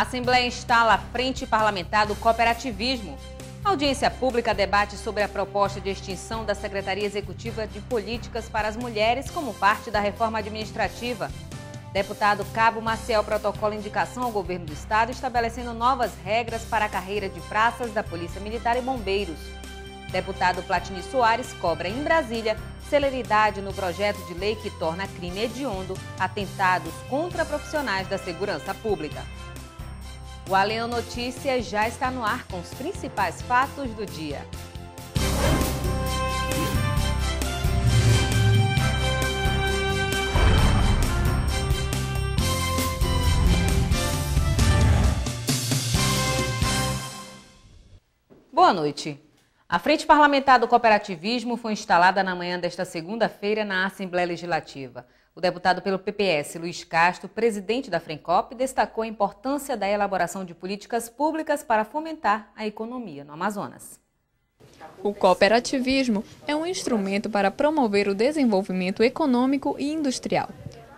A Assembleia instala a Frente Parlamentar do Cooperativismo. A audiência pública debate sobre a proposta de extinção da Secretaria Executiva de Políticas para as Mulheres como parte da reforma administrativa. Deputado Cabo Maciel protocola indicação ao governo do estado estabelecendo novas regras para a carreira de praças da Polícia Militar e Bombeiros. Deputado Platini Soares cobra em Brasília celeridade no projeto de lei que torna crime hediondo atentados contra profissionais da segurança pública. O Aleão Notícias já está no ar com os principais fatos do dia. Boa noite. A Frente Parlamentar do Cooperativismo foi instalada na manhã desta segunda-feira na Assembleia Legislativa. O deputado pelo PPS, Luiz Castro, presidente da Frencop, destacou a importância da elaboração de políticas públicas para fomentar a economia no Amazonas. O cooperativismo é um instrumento para promover o desenvolvimento econômico e industrial.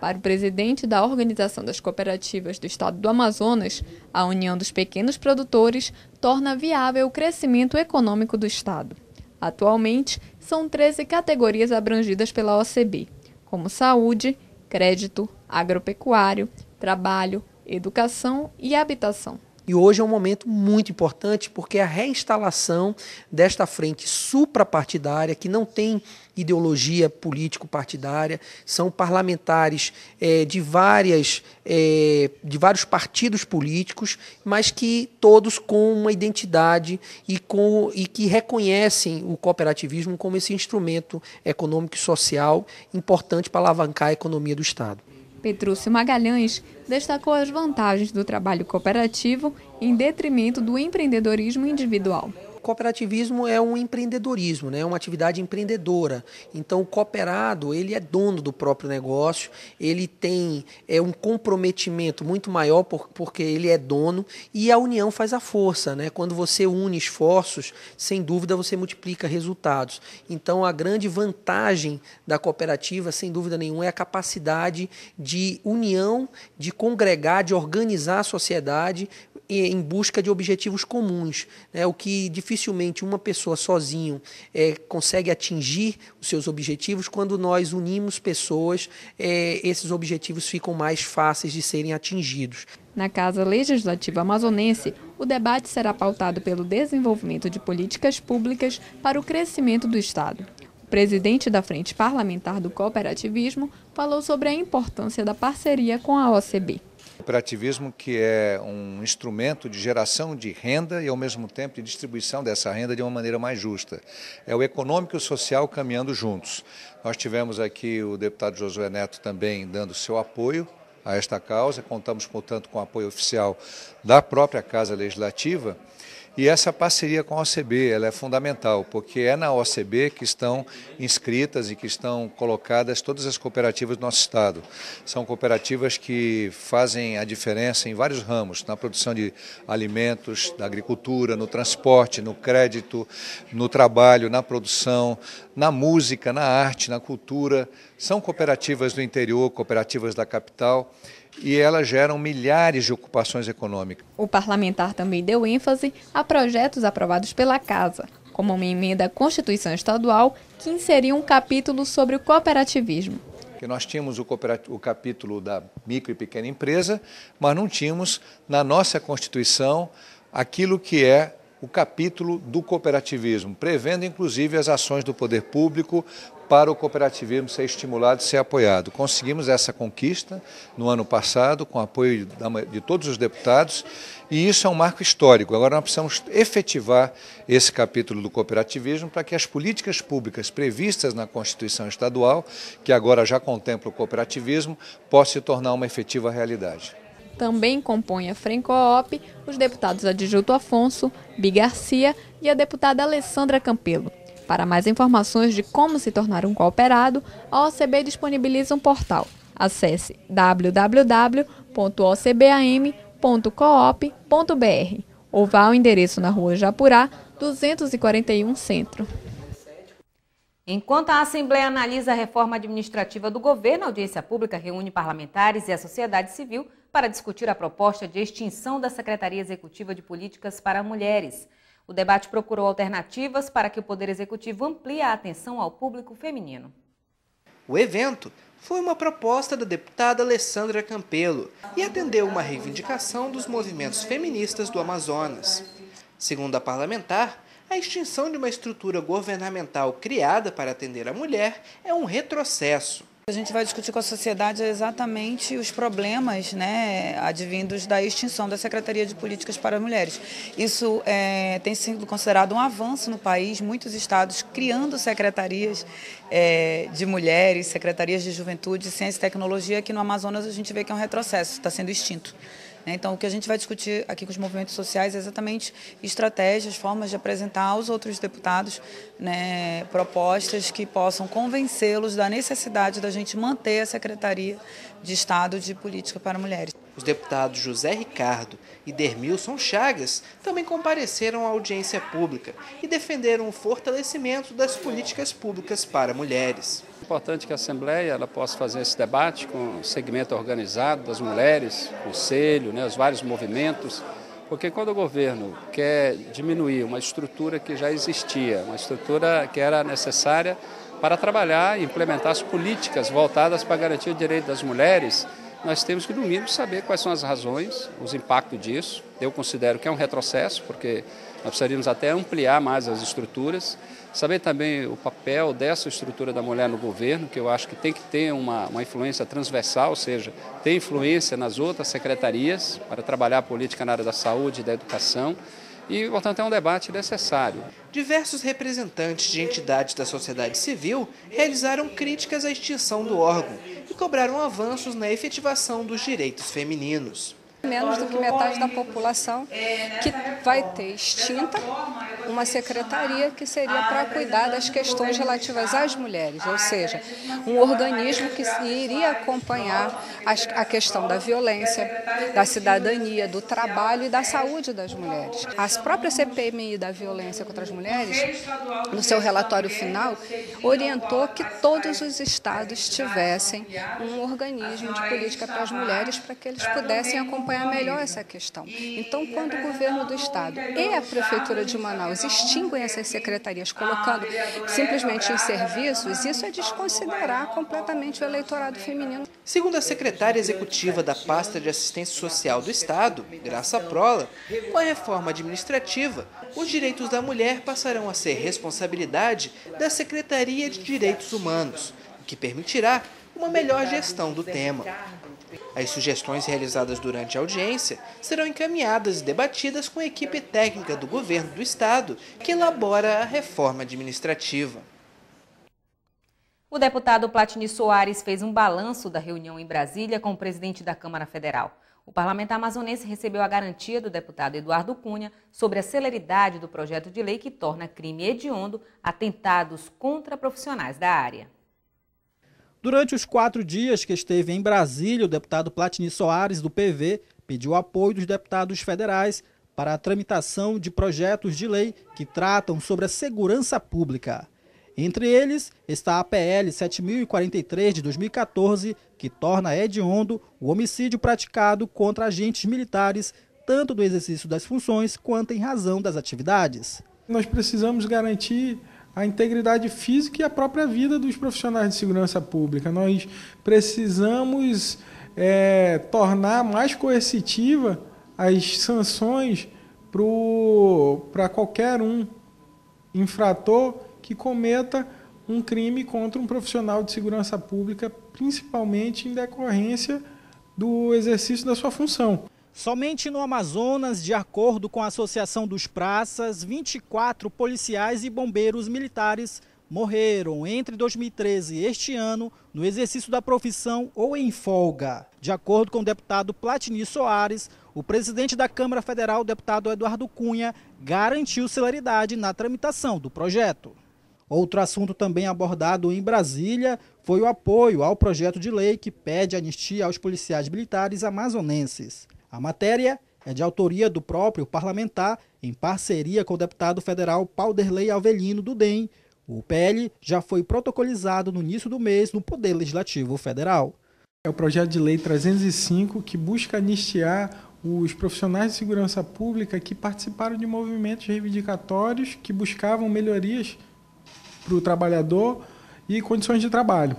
Para o presidente da Organização das Cooperativas do Estado do Amazonas, a União dos Pequenos Produtores torna viável o crescimento econômico do Estado. Atualmente, são 13 categorias abrangidas pela OCB, como saúde, crédito, agropecuário, trabalho, educação e habitação. E hoje é um momento muito importante porque a reinstalação desta frente suprapartidária, que não tem ideologia político-partidária, são parlamentares de vários partidos políticos, mas que todos com uma identidade e que reconhecem o cooperativismo como esse instrumento econômico e social importante para alavancar a economia do Estado. Petrúcio Magalhães destacou as vantagens do trabalho cooperativo em detrimento do empreendedorismo individual. O cooperativismo é um empreendedorismo, né? É uma atividade empreendedora. Então, o cooperado ele é dono do próprio negócio, ele tem um comprometimento muito maior porque ele é dono e a união faz a força, né? Quando você une esforços, sem dúvida você multiplica resultados. Então, a grande vantagem da cooperativa, sem dúvida nenhuma, é a capacidade de união, de congregar, de organizar a sociedade em busca de objetivos comuns, né? O que dificilmente uma pessoa sozinho consegue atingir os seus objetivos. Quando nós unimos pessoas, esses objetivos ficam mais fáceis de serem atingidos. Na Casa Legislativa Amazonense, o debate será pautado pelo desenvolvimento de políticas públicas para o crescimento do Estado. O presidente da Frente Parlamentar do Cooperativismo falou sobre a importância da parceria com a OCB. O cooperativismo que é um instrumento de geração de renda e ao mesmo tempo de distribuição dessa renda de uma maneira mais justa. É o econômico e o social caminhando juntos. Nós tivemos aqui o deputado Josué Neto também dando seu apoio a esta causa, contamos, portanto, com o apoio oficial da própria Casa Legislativa. E essa parceria com a OCB ela é fundamental, porque é na OCB que estão inscritas e que estão colocadas todas as cooperativas do nosso estado. São cooperativas que fazem a diferença em vários ramos, na produção de alimentos, na agricultura, no transporte, no crédito, no trabalho, na produção, na música, na arte, na cultura. São cooperativas do interior, cooperativas da capital, e elas geram milhares de ocupações econômicas. O parlamentar também deu ênfase a projetos aprovados pela Casa, como uma emenda à Constituição Estadual que inseria um capítulo sobre o cooperativismo. Que nós tínhamos o capítulo da micro e pequena empresa, mas não tínhamos na nossa Constituição aquilo que é o capítulo do cooperativismo, prevendo inclusive as ações do poder público para o cooperativismo ser estimulado e ser apoiado. Conseguimos essa conquista no ano passado, com o apoio de todos os deputados, e isso é um marco histórico. Agora nós precisamos efetivar esse capítulo do cooperativismo para que as políticas públicas previstas na Constituição Estadual, que agora já contempla o cooperativismo, possam se tornar uma efetiva realidade. Também compõem a Frencoop os deputados Adjunto Afonso, Bi Garcia e a deputada Alessandra Campelo. Para mais informações de como se tornar um cooperado, a OCB disponibiliza um portal. Acesse www.ocbam.coop.br ou vá ao endereço na Rua Japurá, 241 Centro. Enquanto a Assembleia analisa a reforma administrativa do governo, a audiência pública reúne parlamentares e a sociedade civil para discutir a proposta de extinção da Secretaria Executiva de Políticas para Mulheres. O debate procurou alternativas para que o Poder Executivo amplie a atenção ao público feminino. O evento foi uma proposta da deputada Alessandra Campelo e atendeu uma reivindicação dos movimentos feministas do Amazonas. Segundo a parlamentar, a extinção de uma estrutura governamental criada para atender a mulher é um retrocesso. A gente vai discutir com a sociedade exatamente os problemas, advindos da extinção da Secretaria de Políticas para Mulheres. Isso tem sido considerado um avanço no país, muitos estados criando secretarias de mulheres, secretarias de juventude, ciência e tecnologia. Aqui no Amazonas a gente vê que é um retrocesso, está sendo extinto. Então, o que a gente vai discutir aqui com os movimentos sociais é exatamente estratégias, formas de apresentar aos outros deputados propostas que possam convencê-los da necessidade da gente manter a Secretaria de Estado de Política para Mulheres. Os deputados José Ricardo e Dermilson Chagas também compareceram à audiência pública e defenderam o fortalecimento das políticas públicas para mulheres. É importante que a Assembleia possa fazer esse debate com o segmento organizado das mulheres, o conselho, os vários movimentos, porque quando o governo quer diminuir uma estrutura que já existia, uma estrutura que era necessária para trabalhar e implementar as políticas voltadas para garantir o direito das mulheres, nós temos que, no mínimo, saber quais são as razões, os impactos disso. Eu considero que é um retrocesso, porque nós precisaríamos até ampliar mais as estruturas. Saber também o papel dessa estrutura da mulher no governo, que eu acho que tem que ter uma influência transversal, ou seja, ter influência nas outras secretarias para trabalhar a política na área da saúde e da educação. E, portanto, é um debate necessário. Diversos representantes de entidades da sociedade civil realizaram críticas à extinção do órgão e cobraram avanços na efetivação dos direitos femininos. Menos do que metade da população que vai ter extinta uma secretaria que seria para cuidar das questões relativas às mulheres, ou seja, um organismo que iria acompanhar a questão da violência, da cidadania, do trabalho e da saúde das mulheres. As próprias CPMI da violência contra as mulheres, no seu relatório final, orientou que todos os estados tivessem um organismo de política para as mulheres para que eles pudessem acompanhar melhor essa questão. Então, quando o governo do estado e a prefeitura de Manaus extinguem essas secretarias, colocando simplesmente em serviços, isso é desconsiderar completamente o eleitorado feminino. Segundo a secretária executiva da pasta de assistência social do estado, Graça Prola, com a reforma administrativa, os direitos da mulher passarão a ser responsabilidade da Secretaria de Direitos Humanos, o que permitirá uma melhor gestão do tema. As sugestões realizadas durante a audiência serão encaminhadas e debatidas com a equipe técnica do governo do estado, que elabora a reforma administrativa. O deputado Platini Soares fez um balanço da reunião em Brasília com o presidente da Câmara Federal. O parlamentar amazonense recebeu a garantia do deputado Eduardo Cunha sobre a celeridade do projeto de lei que torna crime hediondo atentados contra profissionais da área. Durante os 4 dias que esteve em Brasília, o deputado Platini Soares, do PV, pediu apoio dos deputados federais para a tramitação de projetos de lei que tratam sobre a segurança pública. Entre eles está a PL 7043 de 2014, que torna hediondo o homicídio praticado contra agentes militares, tanto do exercício das funções quanto em razão das atividades. Nós precisamos garantir a integridade física e a própria vida dos profissionais de segurança pública. Nós precisamos tornar mais coercitiva as sanções para qualquer infrator que cometa um crime contra um profissional de segurança pública, principalmente em decorrência do exercício da sua função. Somente no Amazonas, de acordo com a Associação dos Praças, 24 policiais e bombeiros militares morreram entre 2013 e este ano no exercício da profissão ou em folga. De acordo com o deputado Platini Soares, o presidente da Câmara Federal, o deputado Eduardo Cunha, garantiu celeridade na tramitação do projeto. Outro assunto também abordado em Brasília foi o apoio ao projeto de lei que pede anistia aos policiais militares amazonenses. A matéria é de autoria do próprio parlamentar, em parceria com o deputado federal Pauderley Avelino, do DEM. O PL já foi protocolizado no início do mês no Poder Legislativo Federal. É o projeto de lei 305 que busca anistiar os profissionais de segurança pública que participaram de movimentos reivindicatórios que buscavam melhorias para o trabalhador e condições de trabalho.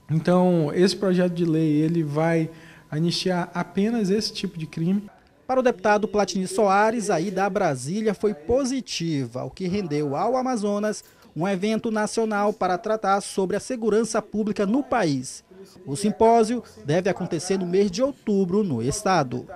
Então, esse projeto de lei ele vai anistiar apenas esse tipo de crime. Para o deputado Platini Soares, a ida a Brasília foi positiva, o que rendeu ao Amazonas um evento nacional para tratar sobre a segurança pública no país. O simpósio deve acontecer no mês de outubro no estado.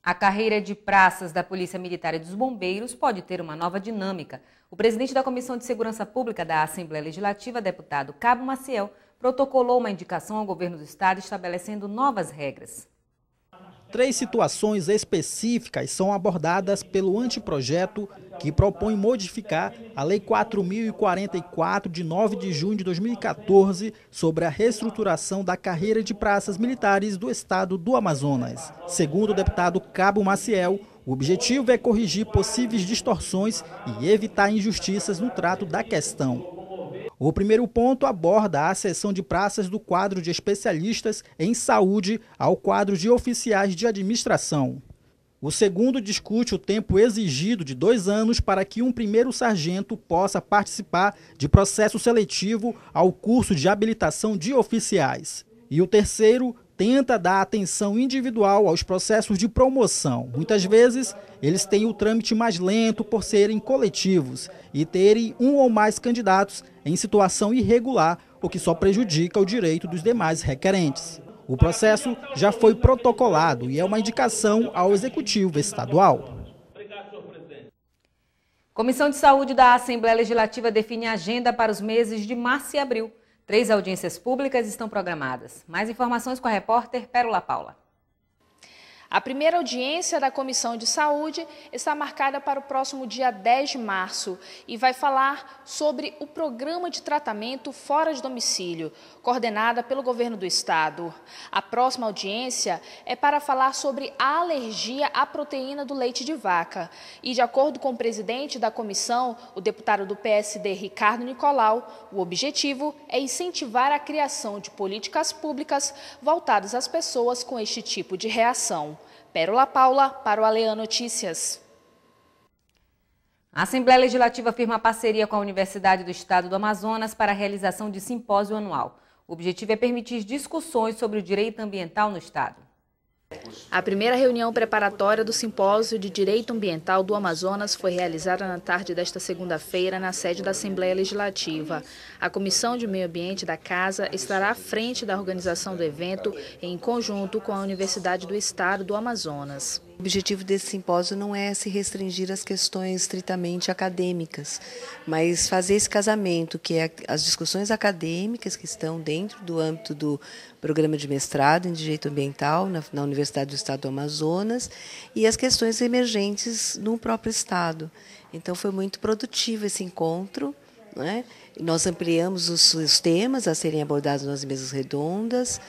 A carreira de praças da Polícia Militar e dos Bombeiros pode ter uma nova dinâmica. O presidente da Comissão de Segurança Pública da Assembleia Legislativa, deputado Cabo Maciel, protocolou uma indicação ao governo do estado estabelecendo novas regras. 3 situações específicas são abordadas pelo anteprojeto que propõe modificar a Lei 4.044, de 9 de junho de 2014, sobre a reestruturação da carreira de praças militares do estado do Amazonas. Segundo o deputado Cabo Maciel, o objetivo é corrigir possíveis distorções e evitar injustiças no trato da questão. O primeiro ponto aborda a acessão de praças do quadro de especialistas em saúde ao quadro de oficiais de administração. O segundo discute o tempo exigido de 2 anos para que um primeiro sargento possa participar de processo seletivo ao curso de habilitação de oficiais. E o terceiro tenta dar atenção individual aos processos de promoção. Muitas vezes, eles têm o trâmite mais lento por serem coletivos e terem um ou mais candidatos em situação irregular, o que só prejudica o direito dos demais requerentes. O processo já foi protocolado e é uma indicação ao Executivo Estadual. Comissão de Saúde da Assembleia Legislativa define a agenda para os meses de março e abril. 3 audiências públicas estão programadas. Mais informações com a repórter Pérola Paula. A primeira audiência da Comissão de Saúde está marcada para o próximo dia 10 de março e vai falar sobre o programa de tratamento fora de domicílio, coordenada pelo governo do estado. A próxima audiência é para falar sobre a alergia à proteína do leite de vaca. E, de acordo com o presidente da comissão, o deputado do PSD, Ricardo Nicolau, o objetivo é incentivar a criação de políticas públicas voltadas às pessoas com este tipo de reação. Pérola Paula, para o Alean Notícias. A Assembleia Legislativa firma parceria com a Universidade do Estado do Amazonas para a realização de simpósio anual. O objetivo é permitir discussões sobre o direito ambiental no estado. A primeira reunião preparatória do Simpósio de Direito Ambiental do Amazonas foi realizada na tarde desta segunda-feira na sede da Assembleia Legislativa. A Comissão de Meio Ambiente da Casa estará à frente da organização do evento em conjunto com a Universidade do Estado do Amazonas. O objetivo desse simpósio não é se restringir às questões estritamente acadêmicas, mas fazer esse casamento, que é as discussões acadêmicas que estão dentro do âmbito do programa de mestrado em Direito Ambiental na Universidade do Estado do Amazonas e as questões emergentes no próprio Estado. Então foi muito produtivo esse encontro, né? Nós ampliamos os temas a serem abordados nas mesas redondas,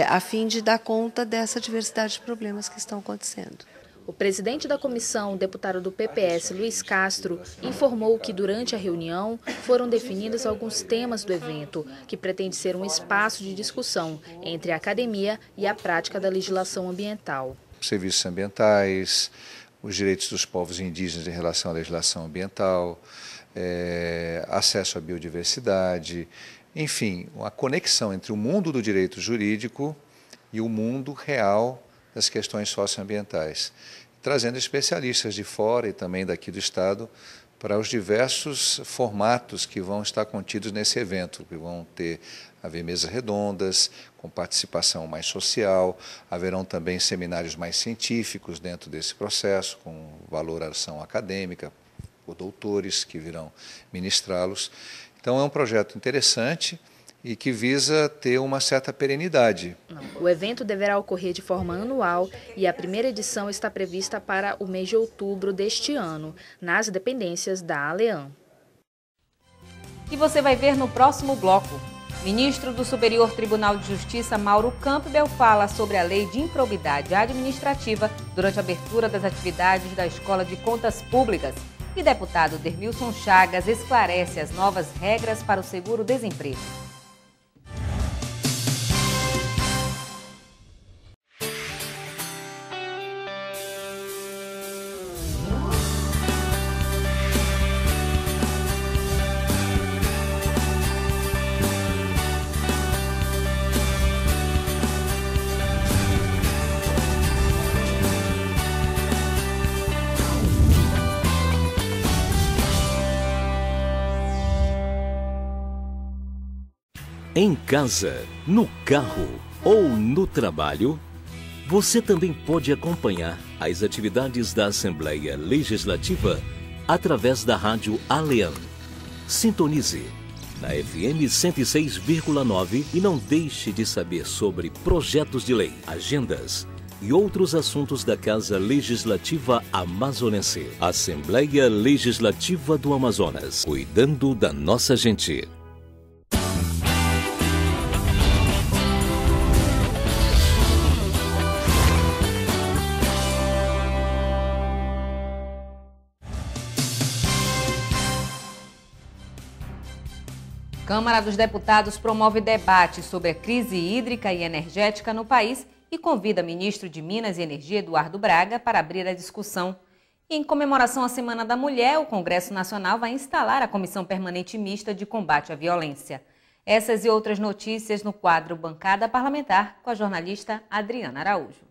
a fim de dar conta dessa diversidade de problemas que estão acontecendo. O presidente da comissão, o deputado do PPS, Luiz Castro, informou que durante a reunião foram definidos alguns temas do evento, que pretende ser um espaço de discussão entre a academia e a prática da legislação ambiental. Serviços ambientais, os direitos dos povos indígenas em relação à legislação ambiental, acesso à biodiversidade, enfim, a conexão entre o mundo do direito jurídico e o mundo real das questões socioambientais, trazendo especialistas de fora e também daqui do Estado para os diversos formatos que vão estar contidos nesse evento, que vão haver mesas redondas, com participação mais social, haverão também seminários mais científicos dentro desse processo, com valoração acadêmica, por doutores que virão ministrá-los. Então é um projeto interessante e que visa ter uma certa perenidade. O evento deverá ocorrer de forma anual e a primeira edição está prevista para o mês de outubro deste ano, nas dependências da Alean. E você vai ver no próximo bloco. Ministro do Superior Tribunal de Justiça, Mauro Campbell, fala sobre a lei de improbidade administrativa durante a abertura das atividades da Escola de Contas Públicas. E deputado Dermilson Chagas esclarece as novas regras para o seguro-desemprego. Em casa, no carro ou no trabalho, você também pode acompanhar as atividades da Assembleia Legislativa através da Rádio Alean. Sintonize na FM 106,9 e não deixe de saber sobre projetos de lei, agendas e outros assuntos da Casa Legislativa Amazonense. Assembleia Legislativa do Amazonas, cuidando da nossa gente. Câmara dos Deputados promove debate sobre a crise hídrica e energética no país e convida o ministro de Minas e Energia, Eduardo Braga, para abrir a discussão. E em comemoração à Semana da Mulher, o Congresso Nacional vai instalar a Comissão Permanente Mista de Combate à Violência. Essas e outras notícias no quadro Bancada Parlamentar com a jornalista Adriana Araújo.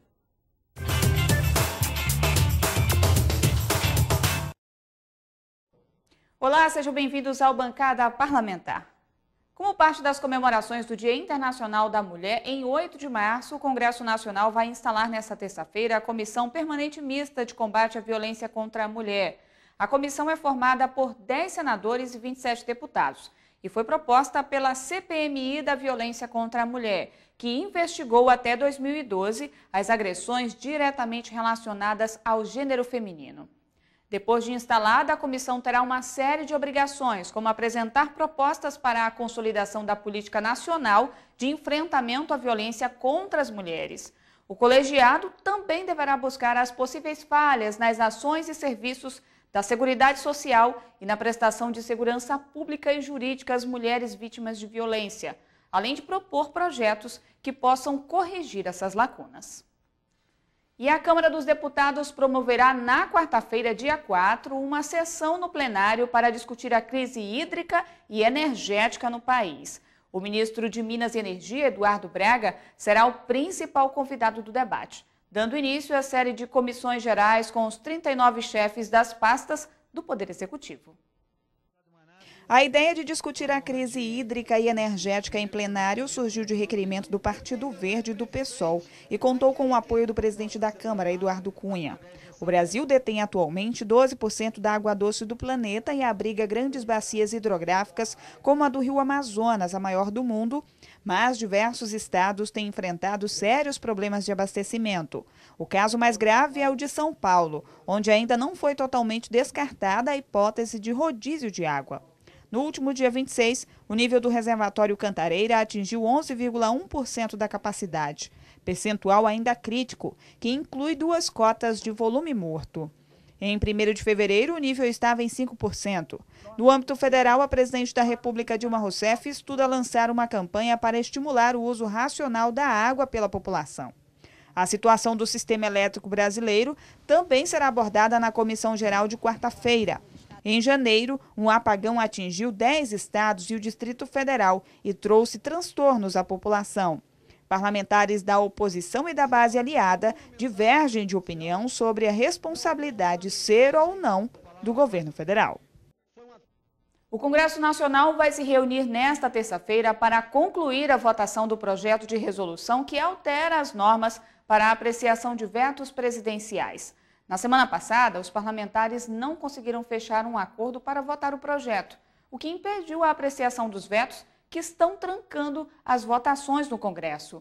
Olá, sejam bem-vindos ao Bancada Parlamentar. Como parte das comemorações do Dia Internacional da Mulher, em 8 de março, o Congresso Nacional vai instalar nesta terça-feira a Comissão Permanente Mista de Combate à Violência contra a Mulher. A comissão é formada por 10 senadores e 27 deputados e foi proposta pela CPMI da Violência contra a Mulher, que investigou até 2012 as agressões diretamente relacionadas ao gênero feminino. Depois de instalada, a comissão terá uma série de obrigações, como apresentar propostas para a consolidação da política nacional de enfrentamento à violência contra as mulheres. O colegiado também deverá buscar as possíveis falhas nas ações e serviços da Seguridade Social e na prestação de segurança pública e jurídica às mulheres vítimas de violência, além de propor projetos que possam corrigir essas lacunas. E a Câmara dos Deputados promoverá na quarta-feira, dia 4, uma sessão no plenário para discutir a crise hídrica e energética no país. O ministro de Minas e Energia, Eduardo Braga, será o principal convidado do debate, dando início à série de comissões gerais com os 39 chefes das pastas do Poder Executivo. A ideia de discutir a crise hídrica e energética em plenário surgiu de requerimento do Partido Verde e do PSOL e contou com o apoio do presidente da Câmara, Eduardo Cunha. O Brasil detém atualmente 12% da água doce do planeta e abriga grandes bacias hidrográficas, como a do Rio Amazonas, a maior do mundo, mas diversos estados têm enfrentado sérios problemas de abastecimento. O caso mais grave é o de São Paulo, onde ainda não foi totalmente descartada a hipótese de rodízio de água. No último dia 26, o nível do reservatório Cantareira atingiu 11,1% da capacidade, percentual ainda crítico, que inclui 2 cotas de volume morto. Em 1º de fevereiro, o nível estava em 5%. No âmbito federal, a presidente da República, Dilma Rousseff, estuda lançar uma campanha para estimular o uso racional da água pela população. A situação do sistema elétrico brasileiro também será abordada na Comissão Geral de quarta-feira. Em janeiro, um apagão atingiu 10 estados e o Distrito Federal e trouxe transtornos à população. Parlamentares da oposição e da base aliada divergem de opinião sobre a responsabilidade ser ou não do governo federal. O Congresso Nacional vai se reunir nesta terça-feira para concluir a votação do projeto de resolução que altera as normas para a apreciação de vetos presidenciais. Na semana passada, os parlamentares não conseguiram fechar um acordo para votar o projeto, o que impediu a apreciação dos vetos que estão trancando as votações no Congresso.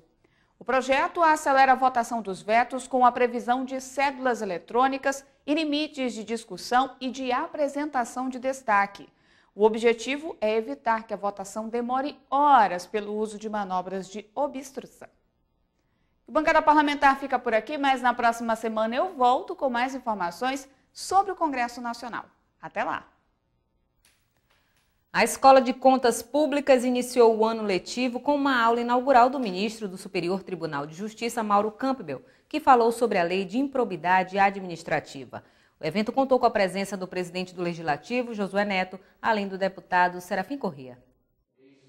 O projeto acelera a votação dos vetos com a previsão de cédulas eletrônicas e limites de discussão e de apresentação de destaque. O objetivo é evitar que a votação demore horas pelo uso de manobras de obstrução. O Bancada Parlamentar fica por aqui, mas na próxima semana eu volto com mais informações sobre o Congresso Nacional. Até lá! A Escola de Contas Públicas iniciou o ano letivo com uma aula inaugural do ministro do Superior Tribunal de Justiça, Mauro Campbell, que falou sobre a Lei de Improbidade Administrativa. O evento contou com a presença do presidente do Legislativo, Josué Neto, além do deputado Serafim Corrêa.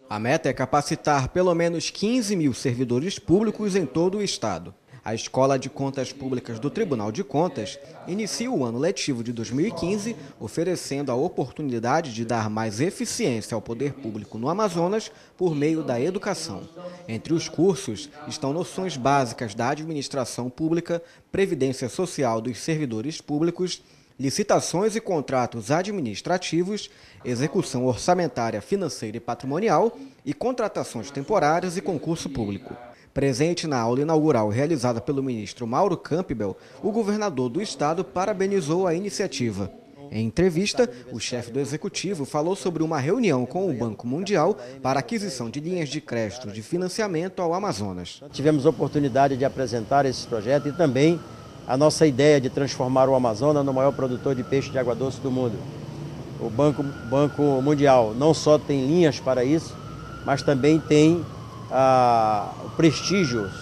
A meta é capacitar pelo menos 15 mil servidores públicos em todo o estado. A Escola de Contas Públicas do Tribunal de Contas inicia o ano letivo de 2015, oferecendo a oportunidade de dar mais eficiência ao poder público no Amazonas por meio da educação. Entre os cursos estão noções básicas da administração pública, previdência social dos servidores públicos, licitações e contratos administrativos, execução orçamentária, financeira e patrimonial e contratações temporárias e concurso público. Presente na aula inaugural realizada pelo ministro Mauro Campbell, o governador do estado parabenizou a iniciativa. Em entrevista, o chefe do executivo falou sobre uma reunião com o Banco Mundial para aquisição de linhas de crédito de financiamento ao Amazonas. Tivemos a oportunidade de apresentar esse projeto e também a nossa ideia de transformar o Amazonas no maior produtor de peixe de água doce do mundo. O Banco Mundial não só tem linhas para isso, mas também tem prestígios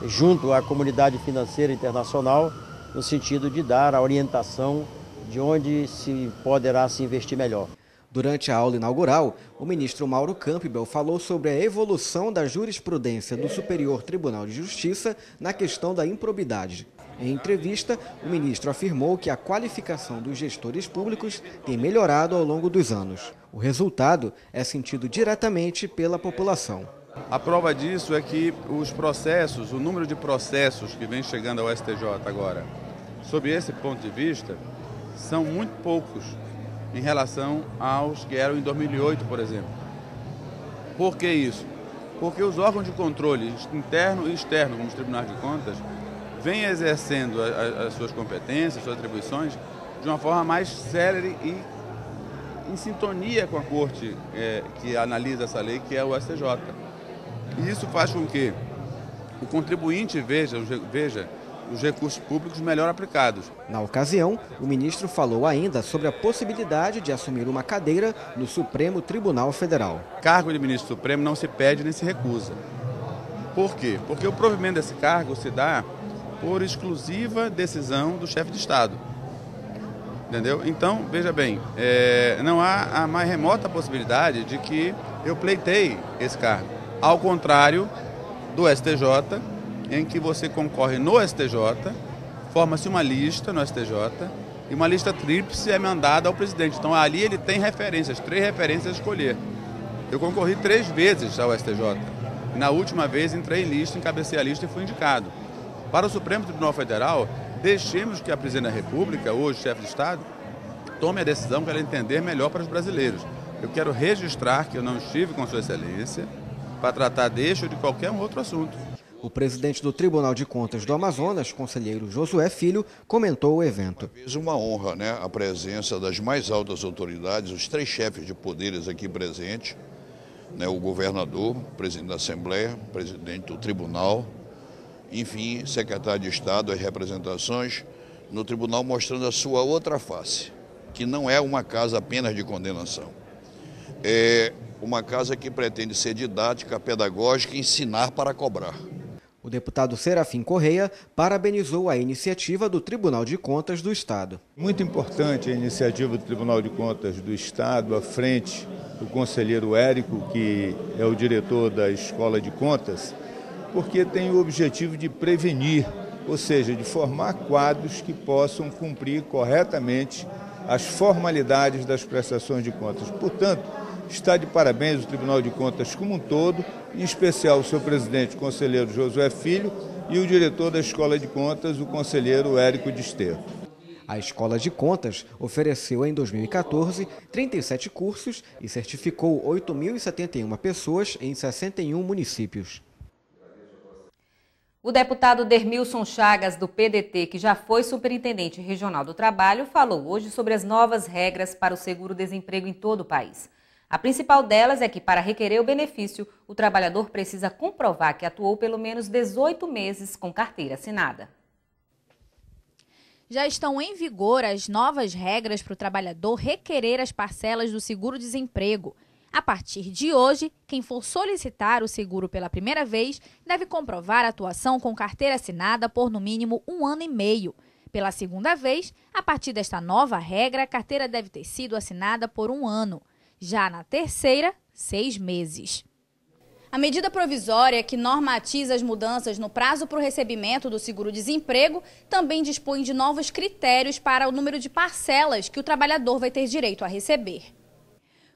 junto à comunidade financeira internacional, no sentido de dar a orientação de onde se poderá se investir melhor. Durante a aula inaugural, o ministro Mauro Campbell falou sobre a evolução da jurisprudência do Superior Tribunal de Justiça na questão da improbidade. Em entrevista, o ministro afirmou que a qualificação dos gestores públicos tem melhorado ao longo dos anos. O resultado é sentido diretamente pela população. A prova disso é que os processos, o número de processos que vem chegando ao STJ agora, sob esse ponto de vista, são muito poucos em relação aos que eram em 2008, por exemplo. Por que isso? Porque os órgãos de controle interno e externo, como os tribunais de contas, vêm exercendo as suas competências, suas atribuições, de uma forma mais célere e em sintonia com a corte que analisa essa lei, que é o STJ. E isso faz com que o contribuinte veja os recursos públicos melhor aplicados. Na ocasião, o ministro falou ainda sobre a possibilidade de assumir uma cadeira no Supremo Tribunal Federal. Cargo de ministro supremo não se pede nem se recusa. Por quê? Porque o provimento desse cargo se dá por exclusiva decisão do chefe de Estado. Entendeu? Então, veja bem, não há a mais remota possibilidade de que eu pleiteie esse cargo. Ao contrário do STJ, em que você concorre no STJ, forma-se uma lista no STJ e uma lista tríplice é mandada ao presidente. Então ali ele tem referências, 3 referências a escolher. Eu concorri 3 vezes ao STJ. Na última vez entrei em lista, encabecei a lista e fui indicado. Para o Supremo Tribunal Federal, deixemos que a Presidente da República, hoje chefe de Estado, tome a decisão que ela entender melhor para os brasileiros. Eu quero registrar que eu não estive com Sua Excelência para tratar deste ou de qualquer outro assunto. O presidente do Tribunal de Contas do Amazonas, conselheiro Josué Filho, comentou o evento. Uma honra, né, a presença das mais altas autoridades, os 3 chefes de poderes aqui presentes, né, o governador, o presidente da Assembleia, o presidente do Tribunal, enfim, secretário de Estado, as representações no Tribunal mostrando a sua outra face, que não é uma casa apenas de condenação. É uma casa que pretende ser didática, pedagógica e ensinar para cobrar. O deputado Serafim Correia parabenizou a iniciativa do Tribunal de Contas do Estado. Muito importante a iniciativa do Tribunal de Contas do Estado, à frente do conselheiro Érico, que é o diretor da Escola de Contas, porque tem o objetivo de prevenir, ou seja, de formar quadros que possam cumprir corretamente as formalidades das prestações de contas. Portanto, está de parabéns o Tribunal de Contas como um todo, em especial o seu presidente, o conselheiro Josué Filho, e o diretor da Escola de Contas, o conselheiro Érico Desterro. A Escola de Contas ofereceu em 2014 37 cursos e certificou 8.071 pessoas em 61 municípios. O deputado Dermilson Chagas, do PDT, que já foi superintendente regional do trabalho, falou hoje sobre as novas regras para o seguro-desemprego em todo o país. A principal delas é que, para requerer o benefício, o trabalhador precisa comprovar que atuou pelo menos 18 meses com carteira assinada. Já estão em vigor as novas regras para o trabalhador requerer as parcelas do seguro-desemprego. A partir de hoje, quem for solicitar o seguro pela primeira vez deve comprovar a atuação com carteira assinada por no mínimo 1 ano e meio. Pela segunda vez, a partir desta nova regra, a carteira deve ter sido assinada por 1 ano. Já na terceira, 6 meses. A medida provisória que normatiza as mudanças no prazo para o recebimento do seguro-desemprego também dispõe de novos critérios para o número de parcelas que o trabalhador vai ter direito a receber.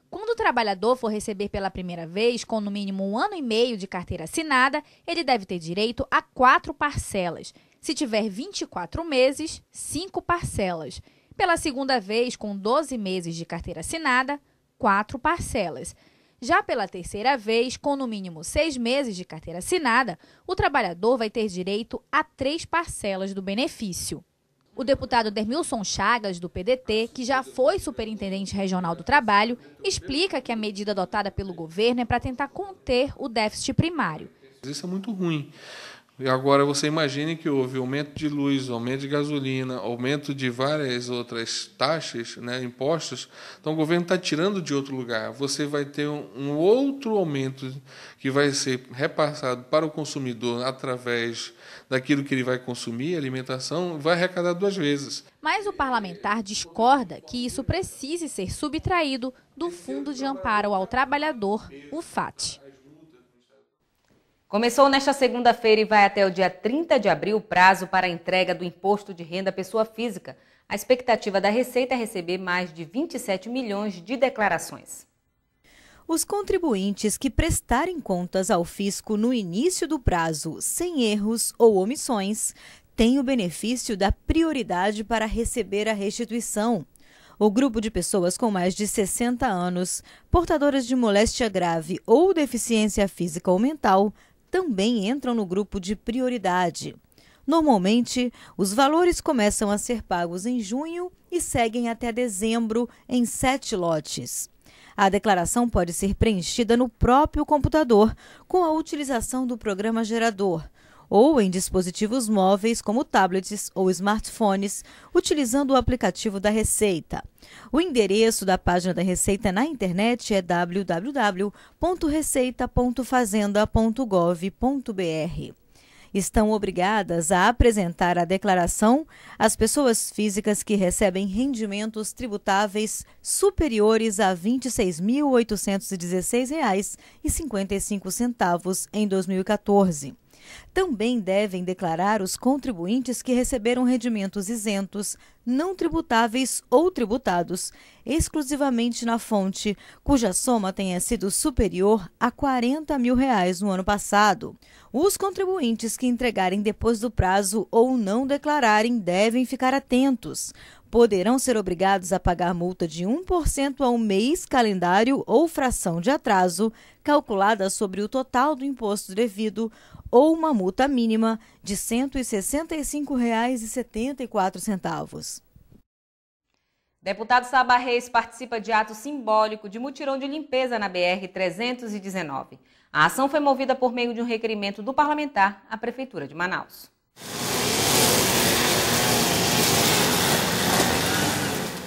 Quando o trabalhador for receber pela primeira vez, com no mínimo 1 ano e meio de carteira assinada, ele deve ter direito a 4 parcelas. Se tiver 24 meses, 5 parcelas. Pela segunda vez, com 12 meses de carteira assinada, 4 parcelas. Já pela terceira vez, com no mínimo 6 meses de carteira assinada, o trabalhador vai ter direito a 3 parcelas do benefício. O deputado Dermilson Chagas, do PDT, que já foi superintendente regional do trabalho, explica que a medida adotada pelo governo é para tentar conter o déficit primário. Isso é muito ruim. E agora você imagine que houve aumento de luz, aumento de gasolina, aumento de várias outras taxas, né, impostos. Então o governo está tirando de outro lugar. Você vai ter um outro aumento que vai ser repassado para o consumidor através daquilo que ele vai consumir, alimentação, vai arrecadar 2 vezes. Mas o parlamentar discorda que isso precise ser subtraído do Fundo de Amparo ao Trabalhador, o FAT. Começou nesta segunda-feira e vai até o dia 30 de abril o prazo para a entrega do Imposto de Renda à Pessoa Física. A expectativa da Receita é receber mais de 27 milhões de declarações. Os contribuintes que prestarem contas ao fisco no início do prazo, sem erros ou omissões, têm o benefício da prioridade para receber a restituição. O grupo de pessoas com mais de 60 anos, portadoras de moléstia grave ou deficiência física ou mental, também entram no grupo de prioridade. Normalmente, os valores começam a ser pagos em junho e seguem até dezembro em 7 lotes. A declaração pode ser preenchida no próprio computador com a utilização do programa gerador ou em dispositivos móveis como tablets ou smartphones, utilizando o aplicativo da Receita. O endereço da página da Receita na internet é www.receita.fazenda.gov.br. Estão obrigadas a apresentar a declaração as pessoas físicas que recebem rendimentos tributáveis superiores a R$ 26.816,55 em 2014. Também devem declarar os contribuintes que receberam rendimentos isentos, não tributáveis ou tributados, exclusivamente na fonte, cuja soma tenha sido superior a R$ 40 mil no ano passado. Os contribuintes que entregarem depois do prazo ou não declararem devem ficar atentos. Poderão ser obrigados a pagar multa de 1% ao mês, calendário ou fração de atraso, calculada sobre o total do imposto devido, ou uma multa mínima de R$ 165,74. Deputado Saba Reis participa de ato simbólico de mutirão de limpeza na BR-319. A ação foi movida por meio de um requerimento do parlamentar à Prefeitura de Manaus.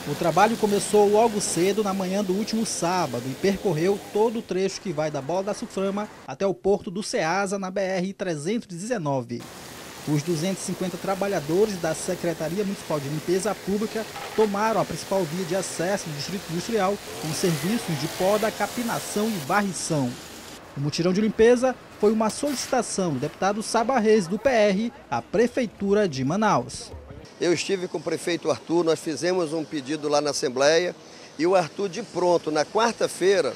O trabalho começou logo cedo na manhã do último sábado e percorreu todo o trecho que vai da Bola da Sulframa até o porto do Ceasa, na BR-319. Os 250 trabalhadores da Secretaria Municipal de Limpeza Pública tomaram a principal via de acesso do Distrito Industrial com serviços de poda, capinação e varrição. O mutirão de limpeza foi uma solicitação do deputado Saba Reis, do PR, à Prefeitura de Manaus. Eu estive com o prefeito Arthur, nós fizemos um pedido lá na Assembleia e o Arthur, de pronto, na quarta-feira,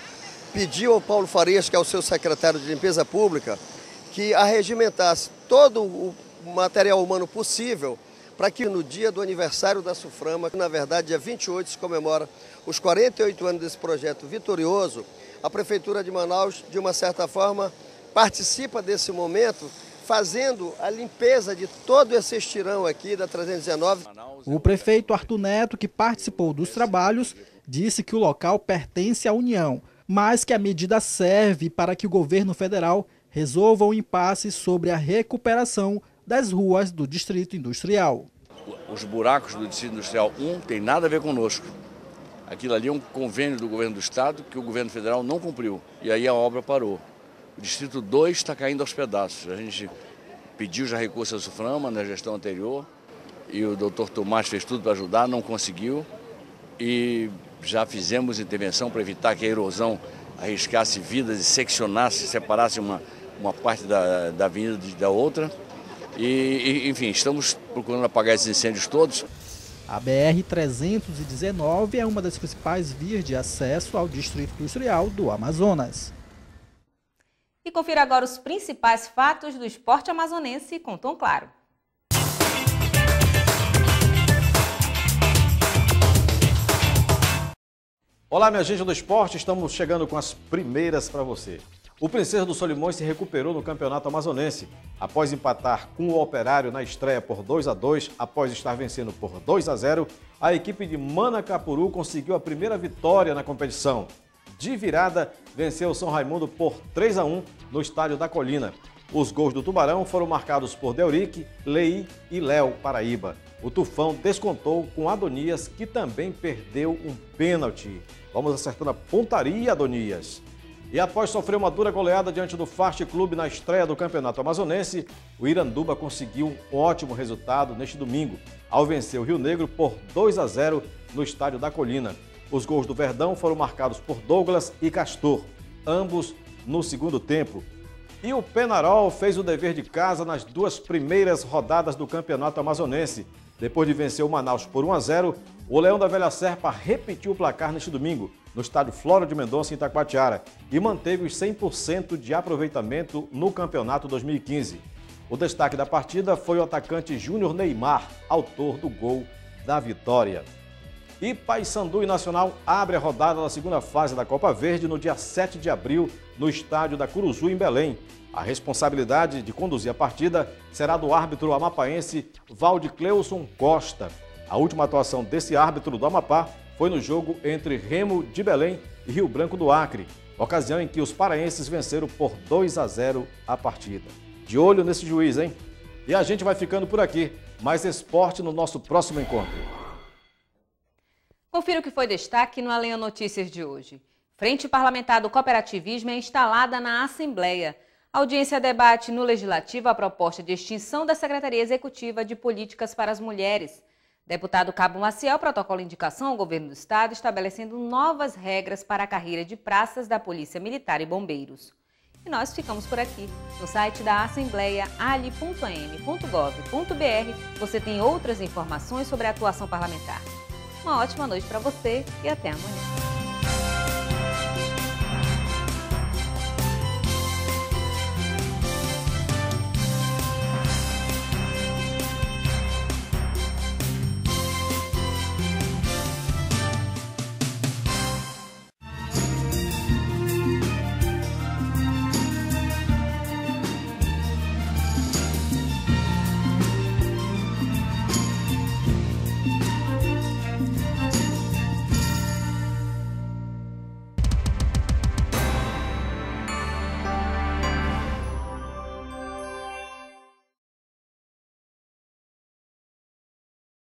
pediu ao Paulo Farias, que é o seu secretário de Limpeza Pública, que arregimentasse todo o material humano possível para que no dia do aniversário da Sulframa, que na verdade dia 28 se comemora os 48 anos desse projeto vitorioso, a Prefeitura de Manaus, de uma certa forma, participa desse momento, fazendo a limpeza de todo esse estirão aqui da 319. O prefeito Arthur Neto, que participou dos trabalhos, disse que o local pertence à União, mas que a medida serve para que o governo federal resolva o impasse sobre a recuperação das ruas do Distrito Industrial. Os buracos do Distrito Industrial 1 tem nada a ver conosco. Aquilo ali é um convênio do governo do estado que o governo federal não cumpriu, e aí a obra parou. O Distrito 2 está caindo aos pedaços. A gente pediu já recurso à Sulframa na gestão anterior e o doutor Tomás fez tudo para ajudar, não conseguiu. E já fizemos intervenção para evitar que a erosão arriscasse vidas e seccionasse, separasse uma parte da avenida da outra. Enfim, estamos procurando apagar esses incêndios todos. A BR-319 é uma das principais vias de acesso ao Distrito Industrial do Amazonas. E confira agora os principais fatos do esporte amazonense com Tom Claro. Olá, minha gente do esporte, estamos chegando com as primeiras para você. O Princesa dos Solimões se recuperou no Campeonato Amazonense. Após empatar com o Operário na estreia por 2-2, após estar vencendo por 2-0, a equipe de Manacapuru conseguiu a primeira vitória na competição. De virada, venceu o São Raimundo por 3-1 no Estádio da Colina. Os gols do Tubarão foram marcados por Deurique, Lei e Léo Paraíba. O Tufão descontou com Adonias, que também perdeu um pênalti. Vamos acertando a pontaria, Adonias. E após sofrer uma dura goleada diante do Fast Clube na estreia do Campeonato Amazonense, o Iranduba conseguiu um ótimo resultado neste domingo, ao vencer o Rio Negro por 2-0 no Estádio da Colina. Os gols do Verdão foram marcados por Douglas e Castor, ambos no segundo tempo. E o Penarol fez o dever de casa nas duas primeiras rodadas do Campeonato Amazonense. Depois de vencer o Manaus por 1-0, o Leão da Velha Serpa repetiu o placar neste domingo, no estádio Flora de Mendonça, em Itacoatiara, e manteve os 100% de aproveitamento no Campeonato 2015. O destaque da partida foi o atacante Júnior Neymar, autor do gol da vitória. E Paysandu e Nacional abre a rodada da segunda fase da Copa Verde no dia 7 de abril, no estádio da Curuzu, em Belém. A responsabilidade de conduzir a partida será do árbitro amapaense Valdicleuson Costa. A última atuação desse árbitro do Amapá foi no jogo entre Remo de Belém e Rio Branco do Acre, ocasião em que os paraenses venceram por 2-0 a partida. De olho nesse juiz, hein? E a gente vai ficando por aqui. Mais esporte no nosso próximo encontro. Confira o que foi destaque no Alenha Notícias de hoje. Frente Parlamentar do Cooperativismo é instalada na Assembleia. A audiência debate no Legislativo a proposta de extinção da Secretaria Executiva de Políticas para as Mulheres. Deputado Cabo Maciel protocola indicação ao governo do estado estabelecendo novas regras para a carreira de praças da Polícia Militar e Bombeiros. E nós ficamos por aqui. No site da Assembleia, ali.am.gov.br, você tem outras informações sobre a atuação parlamentar. Uma ótima noite para você e até amanhã.